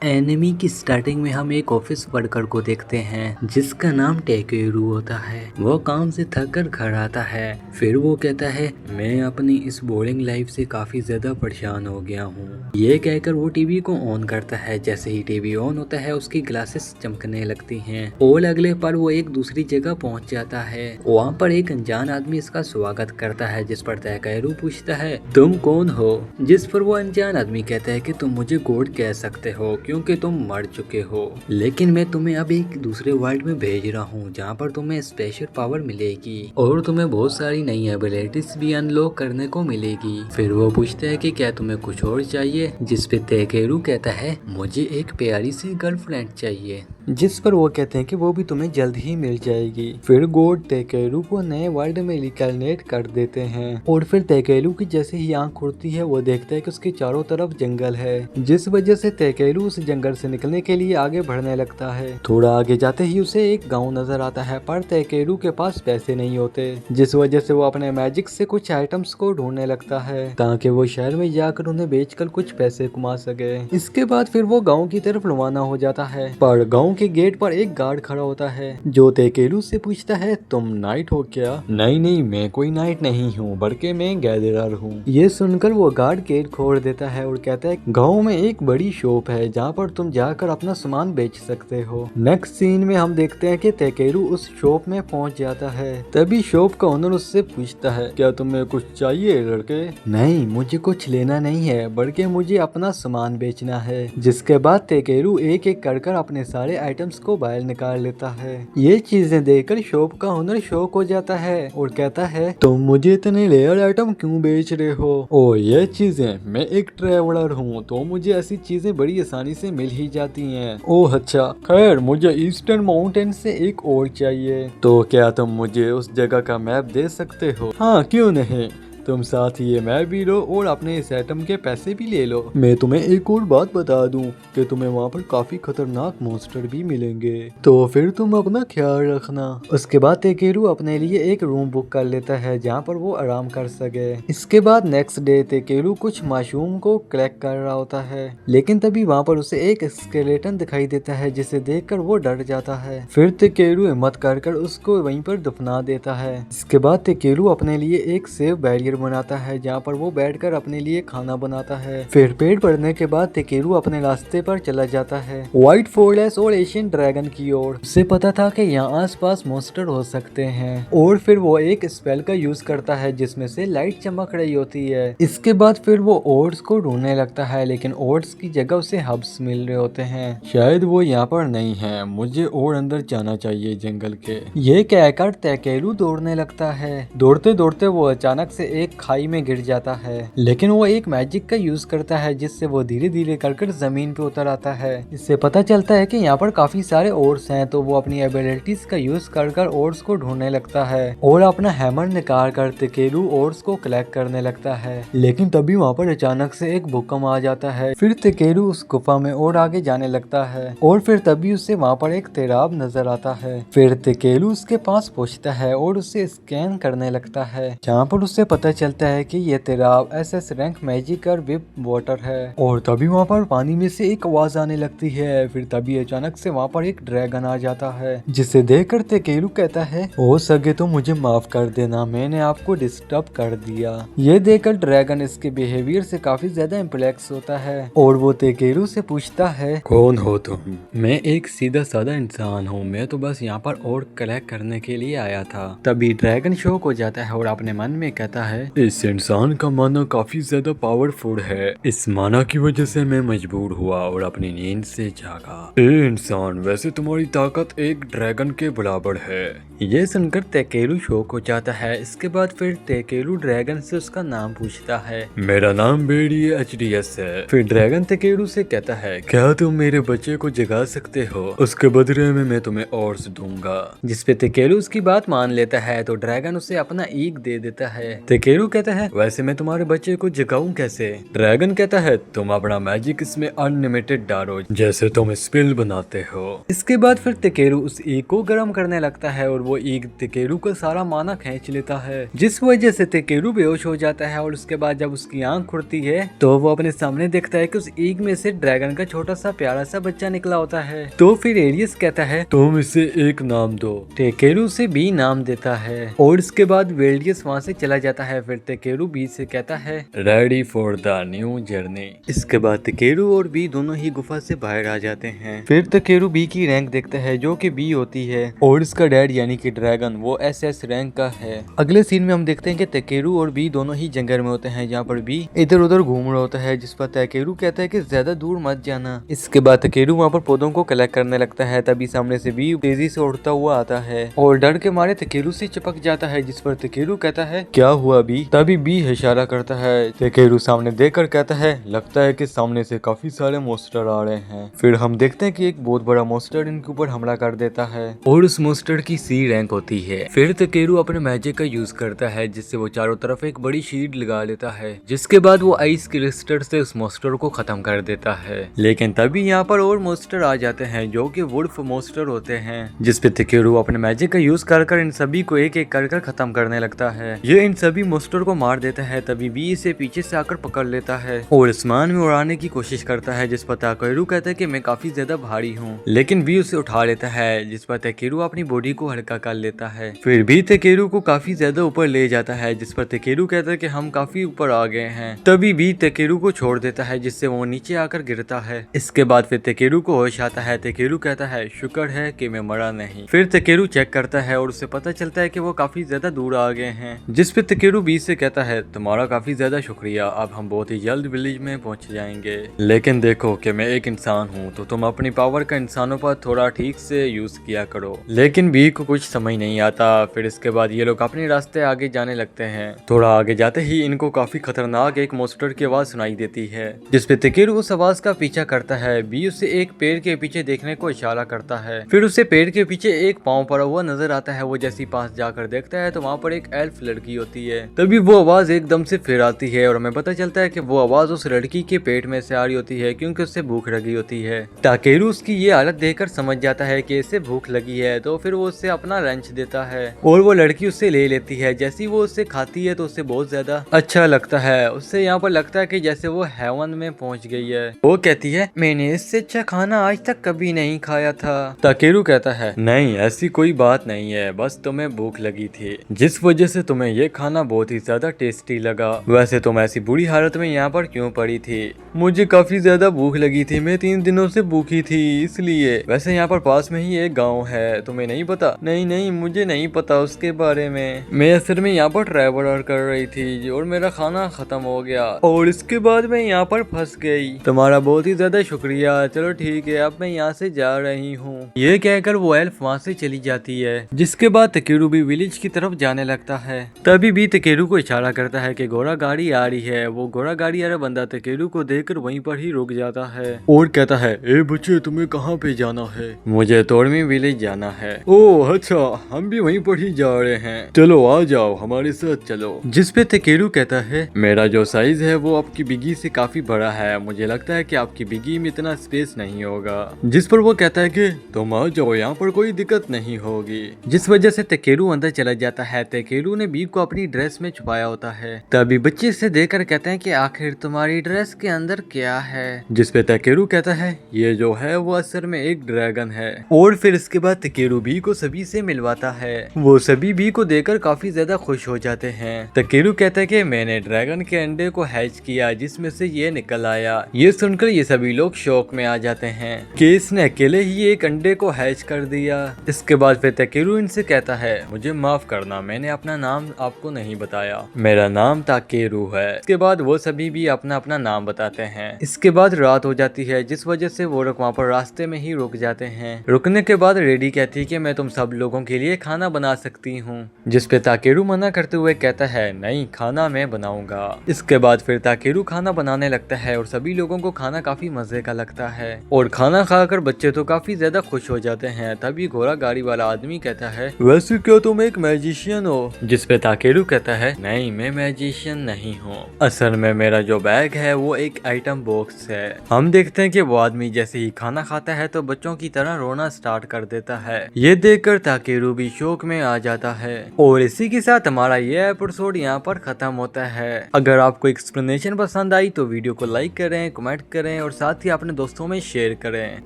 Enemy की starting में हम एक ऑफिस वर्कर को देखते हैं जिसका नाम टेकेरू होता है। वो काम से थक कर घर आता है। फिर वो कहता है मैं अपनी इस बोरिंग लाइफ से काफी ज्यादा परेशान हो गया हूँ। ये कहकर वो टीवी को ऑन करता है। जैसे ही टीवी ऑन होता है उसकी ग्लासेस चमकने लगती हैं और अगले पल वो एक दूसरी जगह पहुँच जाता है। वहाँ पर एक अनजान आदमी इसका स्वागत करता है जिस पर टेकेरू पूछता है तुम कौन हो, जिस पर वो अनजान आदमी कहता है कि तुम मुझे गॉड कह सकते हो क्योंकि तुम मर चुके हो, लेकिन मैं तुम्हें अब एक दूसरे वर्ल्ड में भेज रहा हूँ जहाँ पर तुम्हें स्पेशल पावर मिलेगी और तुम्हें बहुत सारी नई एबिलिटीज भी अनलॉक करने को मिलेगी। फिर वो पूछता है कि क्या तुम्हें कुछ और चाहिए, जिस पे टेकेरू कहता है मुझे एक प्यारी सी गर्लफ्रेंड चाहिए, जिस पर वो कहते हैं कि वो भी तुम्हें जल्द ही मिल जाएगी। फिर गॉड टेकेरू को नए वर्ल्ड में रिकॉर्डिनेट कर देते हैं और फिर टेकेरू की जैसे ही आंख खुलती है वो देखता है कि उसके चारों तरफ जंगल है, जिस वजह से टेकेरू उस जंगल से निकलने के लिए आगे बढ़ने लगता है। थोड़ा आगे जाते ही उसे एक गांव नजर आता है पर टेकेरू के पास पैसे नहीं होते, जिस वजह से वो अपने मैजिक से कुछ आइटम्स को ढूंढने लगता है ताकि वो शहर में जाकर उन्हें बेचकर कुछ पैसे कमा सके। इसके बाद फिर वो गाँव की तरफ रवाना हो जाता है पर गाँव के गेट पर एक गार्ड खड़ा होता है जो टेकेरू से पूछता है तुम नाइट हो क्या? नहीं नहीं, मैं कोई नाइट नहीं हूँ बल्कि मैं गैदरर हूँ। ये सुनकर वो गार्ड गेट खोल देता है और कहता है गाँव में एक बड़ी शॉप है जहाँ पर तुम जाकर अपना सामान बेच सकते हो। नेक्स्ट सीन में हम देखते हैं कि टेकेरू उस शॉप में पहुँच जाता है। तभी शॉप का ओनर उससे पूछता है क्या तुम्हें कुछ चाहिए लड़के? नहीं, मुझे कुछ लेना नहीं है बल्कि मुझे अपना सामान बेचना है। जिसके बाद टेकेरू एक एक कर अपने सारे आइटम्स को बाहर निकाल लेता है। ये चीजें देखकर शॉप का ओनर शॉक हो जाता है और कहता है तुम मुझे इतने रेयर आइटम क्यों बेच रहे हो? ओ ये चीजें, मैं एक ट्रेवलर हूँ तो मुझे ऐसी चीजें बड़ी आसानी से मिल ही जाती हैं। ओह अच्छा, खैर मुझे ईस्टर्न माउंटेन से एक और चाहिए, तो क्या तुम मुझे उस जगह का मैप दे सकते हो? हाँ क्यों नहीं, तुम साथ ये मैप भी लो और अपने इस आइटम के पैसे भी ले लो। मैं तुम्हें एक और बात बता दूं कि तुम्हें वहाँ पर काफी खतरनाक मॉन्स्टर भी मिलेंगे, तो फिर तुम अपना ख्याल रखना। उसके बाद टेकेरू अपने लिए एक रूम बुक कर लेता है जहाँ पर वो आराम कर सके। इसके बाद नेक्स्ट डे टेकेरू कुछ माशूम को कलेक्ट कर रहा होता है, लेकिन तभी वहाँ पर उसे एक स्केलेटन दिखाई देता है जिसे देखकर वो डर जाता है। फिर टेकेरू हिम्मत कर उसको वहीं पर दफना देता है। इसके बाद टेकेरू अपने लिए एक सेफ बैरियर बनाता है जहाँ पर वो बैठकर अपने लिए खाना बनाता है। फिर पेट भरने के बाद टेकेरू अपने रास्ते पर चला जाता है व्हाइट फॉरेस्ट और एशियन ड्रैगन की ओर। उसे पता था कि यहाँ आसपास मॉन्स्टर हो सकते हैं और फिर वो एक स्पेल का यूज करता है जिसमें से लाइट चमक रही होती है। इसके बाद फिर वो ओट्स को ढूंढने लगता है लेकिन ओट्स की जगह उसे हब्स मिल रहे होते हैं। शायद वो यहाँ पर नहीं है, मुझे और अंदर जाना चाहिए जंगल के। ये कहकर टेकेरू दौड़ने लगता है। दौड़ते दौड़ते वो अचानक से एक खाई में गिर जाता है, लेकिन वो एक मैजिक का यूज करता है जिससे वो धीरे धीरे कर जमीन पे उतर आता है। इससे पता चलता है कि यहाँ पर काफी सारे ओट्स हैं, तो वो अपनी एबिलिटीज का यूज कर ओट्स को ढूंढने लगता है और अपना हैमर निकाल कर टेकेरू ओट्स को कलेक्ट करने लगता है। लेकिन तभी वहाँ पर अचानक से एक भूकंप आ जाता है। फिर टेकेरू उस गुफा में और आगे जाने लगता है और फिर तभी उसे वहाँ पर एक तेराब नजर आता है। फिर टेकेरू उसके पास पहुँचता है और उसे स्कैन करने लगता है, जहाँ पर उससे पता चलता है कि ये तेराब एसएस रैंक मैजिकर विप वाटर है। और तभी वहाँ पर पानी में से एक आवाज आने लगती है। फिर तभी अचानक से वहाँ पर एक ड्रैगन आ जाता है, जिसे देखकर टेकेरू कहता है हो सके तो मुझे माफ कर देना, मैंने आपको डिस्टर्ब कर दिया। ये देखकर ड्रैगन इसके बिहेवियर से काफी ज्यादा इम्प्रेस होता है और वो टेकेरू से पूछता है कौन हो तुम? मैं एक सीधा साधा इंसान हूँ, मैं तो बस यहाँ पर और कलेक्ट करने के लिए आया था। तभी ड्रैगन शॉक हो जाता है और अपने मन में कहता है इस इंसान का माना काफी ज्यादा पावरफुल है, इस माना की वजह से मैं मजबूर हुआ और अपनी नींद से जागा। ए इंसान, वैसे तुम्हारी ताकत एक ड्रैगन के बराबर है। ये सुनकर टेकेरू शॉक हो जाता है। इसके बाद फिर टेकेरू ड्रैगन से उसका नाम पूछता है। मेरा नाम बेडी एचडीएस है। फिर ड्रैगन टेकेरू से कहता है क्या तुम मेरे बच्चे को जगा सकते हो? उसके बदले में मैं तुम्हें ऑर्स दूंगा। जिसपे टेकेरू उसकी बात मान लेता है तो ड्रैगन उसे अपना ईग दे देता है। टेकेरू ताकेरू कहता है वैसे मैं तुम्हारे बच्चे को जगाऊं कैसे। ड्रैगन कहता है तुम अपना मैजिक इसमें अनलिमिटेड डालो जैसे तुम स्पिल बनाते हो। इसके बाद फिर ताकेरू उस ईग को गर्म करने लगता है और वो ईग ताकेरू का सारा माना खींच लेता है, जिस वजह से ताकेरू बेहोश हो जाता है। और उसके बाद जब उसकी आंख खुलती है तो वो अपने सामने देखता है कि उस ईग में से ड्रैगन का छोटा सा प्यारा सा बच्चा निकला होता है। तो फिर एरियस कहता है तुम इसे एक नाम दो। ताकेरू से बी नाम देता है और इसके बाद वेल्डियस वहाँ से चला जाता है। फिर ताकेरू बी से कहता है ready for the new journey. इसके बाद ताकेरू और बी दोनों ही गुफा से बाहर आ जाते हैं। फिर ताकेरू बी की रैंक देखता है जो कि बी होती है और इसका डैड यानी कि ड्रैगन वो एसएस रैंक का है। अगले सीन में हम देखते हैं कि ताकेरू और बी दोनों ही जंगल में होते हैं, जहाँ पर बी इधर उधर घूम रहा होता है, जिस पर ताकेरू कहता है कि ज्यादा दूर मत जाना। इसके बाद ताकेरू वहाँ पर पौधों को कलेक्ट करने लगता है, तभी सामने से बी तेजी से उड़ता हुआ आता है और डर के मारे ताकेरू से चिपक जाता है, जिस पर ताकेरू कहता है क्या हुआ बी। तभी बी इशारा करता है। ताकेरू सामने देखकर कहता है लगता है कि सामने से काफी सारे मोस्टर आ रहे हैं। फिर हम देखते हैं कि एक बहुत बड़ा मोस्टर इनके ऊपर हमला कर देता है और उस मोस्टर की सी रैंक होती है। फिर ताकेरू अपने मैजिक का यूज करता है जिससे वो चारों तरफ एक बड़ी शील्ड लगा लेता है, जिसके बाद वो आइस क्रिस्टल से उस मोस्टर को खत्म कर देता है। लेकिन तभी यहाँ पर और मोस्टर आ जाते हैं जो कि वुल्फ मोस्टर होते हैं, जिस पे ताकेरू अपने मैजिक का यूज कर इन सभी को एक एक कर खत्म करने लगता है। ये इन सभी मोस्टर को मार देता है, तभी बी इसे पीछे से आकर पकड़ लेता है और आसमान में उड़ाने की कोशिश करता है, जिस पर ताकेरू कहता है कि मैं काफी ज्यादा भारी हूँ। लेकिन बी उसे उठा लेता है, जिस पर ताकेरू अपनी बॉडी को हल्का कर लेता है। फिर भी ताकेरू को काफी ज्यादा ऊपर ले जाता है, जिस पर ताकेरू कहता है कि हम काफी ऊपर आ गए हैं। तभी बी ताकेरू को छोड़ देता है, जिससे वो नीचे आकर गिरता है। इसके बाद फिर ताकेरू को होश आता है। ताकेरू कहता है शुक्र है कि मैं मरा नहीं। फिर ताकेरू चेक करता है और उसे पता चलता है कि वो काफी ज्यादा दूर आ गए हैं, जिस पे ताकेरू बी से कहता है तुम्हारा काफी ज्यादा शुक्रिया, अब हम बहुत ही जल्द विलेज में पहुंच जाएंगे। लेकिन देखो कि मैं एक इंसान हूँ तो तुम अपनी पावर का इंसानों पर थोड़ा ठीक से यूज किया करो। लेकिन बी को कुछ समझ नहीं आता। फिर इसके बाद ये लोग अपने रास्ते आगे जाने लगते हैं। थोड़ा आगे जाते ही इनको काफी खतरनाक एक मोस्टर की आवाज सुनाई देती है, जिसपे ताकेरू उस आवाज का पीछा करता है। बी उसे एक पेड़ के पीछे देखने को इशारा करता है। फिर उसे पेड़ के पीछे एक पाँव पड़ा हुआ नजर आता है। वो जैसी पास जाकर देखता है तो वहाँ पर एक एल्फ लड़की होती है। तभी वो आवाज एकदम से फिर आती है और हमें पता चलता है कि वो आवाज उस लड़की के पेट में से आ रही होती है, क्योंकि उससे भूख लगी होती है। ताकेरू उसकी ये हालत देखकर समझ जाता है कि इसे भूख लगी है, तो फिर वो उससे अपना लंच देता है और वो लड़की उससे ले लेती है। जैसी वो उससे खाती है तो उससे बहुत ज्यादा अच्छा लगता है। उससे यहाँ पर लगता है कि जैसे वो हेवन में पहुंच गई है। वो कहती है मैंने इससे अच्छा खाना आज तक कभी नहीं खाया था। ताकेरू कहता है नहीं ऐसी कोई बात नहीं है, बस तुम्हें भूख लगी थी, जिस वजह से तुम्हें ये खाना बहुत ही ज्यादा टेस्टी लगा। वैसे तुम ऐसी बुरी हालत में यहाँ पर क्यों पड़ी थी? मुझे काफी ज्यादा भूख लगी थी, मैं 3 दिनों से भूखी थी इसलिए। वैसे यहाँ पर पास में ही एक गाँव है, तुम्हें नहीं पता? नहीं नहीं मुझे नहीं पता उसके बारे में, मैं असल में यहाँ पर ट्रैवलर कर रही थी और मेरा खाना खत्म हो गया और इसके बाद मैं यहाँ पर फंस गई। तुम्हारा बहुत ही ज्यादा शुक्रिया, चलो ठीक है अब मैं यहाँ से जा रही हूँ। ये कहकर वो एल्फ वहाँ से चली जाती है, जिसके बाद ताकेरू भी विलेज की तरफ जाने लगता है। तभी भी ताकेरू को इशारा करता है कि घोड़ा गाड़ी आ रही है। वो घोड़ा गाड़ी वाला बंदा ताकेरू को देखकर वहीं पर ही रुक जाता है और कहता है ए बच्चे तुम्हें कहाँ पे जाना है? मुझे तोड़मी विलेज जाना है। ओह अच्छा हम भी वहीं पर ही जा रहे हैं, चलो आ जाओ हमारे साथ चलो। जिस पे ताकेरू कहता है मेरा जो साइज है वो आपकी बिगी से काफी बड़ा है, मुझे लगता है कि आपकी बिगी में इतना स्पेस नहीं होगा। जिस पर वो कहता है कि तुम आ जाओ यहाँ पर कोई दिक्कत नहीं होगी, जिस वजह से ताकेरू अंदर चला जाता है। ताकेरू ने बी को अपनी ड्रेस में छुपाया होता है। तभी बच्चे से देखकर कहते हैं कि आखिर तुम्हारी ड्रेस के अंदर क्या है? जिस पे ताकेरू कहता है ये जो है वो असल में एक ड्रैगन है। और फिर इसके बाद ताकेरू बी को सभी से मिलवाता है। वो सभी बी को देखकर काफी ज्यादा खुश हो जाते हैं। ताकेरू कहता है कि मैंने ड्रैगन के अंडे को हैच किया जिसमें से ये निकल आया। ये सुनकर ये सभी लोग शौक में आ जाते हैं कि इसने अकेले ही एक अंडे को हैच कर दिया। इसके बाद फिर ताकेरू इनसे कहता है मुझे माफ करना, मैंने अपना नाम आपको नहीं बताया, मेरा नाम ताकेरू है। इसके बाद वो सभी भी अपना अपना नाम बताते हैं। इसके बाद रात हो जाती है, जिस वजह से वो लोग वहाँ पर रास्ते में ही रुक जाते हैं। रुकने के बाद रेडी कहती है कि मैं तुम सब लोगों के लिए खाना बना सकती हूँ, जिस पे ताकेरू मना करते हुए कहता है नहीं खाना मैं बनाऊंगा। इसके बाद फिर ताकेरू खाना बनाने लगता है और सभी लोगों को खाना काफी मजे का लगता है और खाना खाकर बच्चे तो काफी ज्यादा खुश हो जाते हैं। तभी घोड़ा गाड़ी वाला आदमी कहता है वैसे क्या तुम एक मैजिशियन हो? जिस पे ताकेरू कहता है, नहीं मैं मैजिशियन नहीं हूँ, असल में मेरा जो बैग है वो एक आइटम बॉक्स है। हम देखते हैं कि वो आदमी जैसे ही खाना खाता है तो बच्चों की तरह रोना स्टार्ट कर देता है। ये देखकर ताकेरू भी शौक में आ जाता है। और इसी के साथ हमारा ये एपिसोड यहाँ पर खत्म होता है। अगर आपको एक्सप्लेनेशन पसंद आई तो वीडियो को लाइक करें, कमेंट करें और साथ ही अपने दोस्तों में शेयर करें।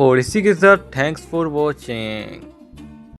और इसी के साथ थैंक्स फॉर वॉचिंग।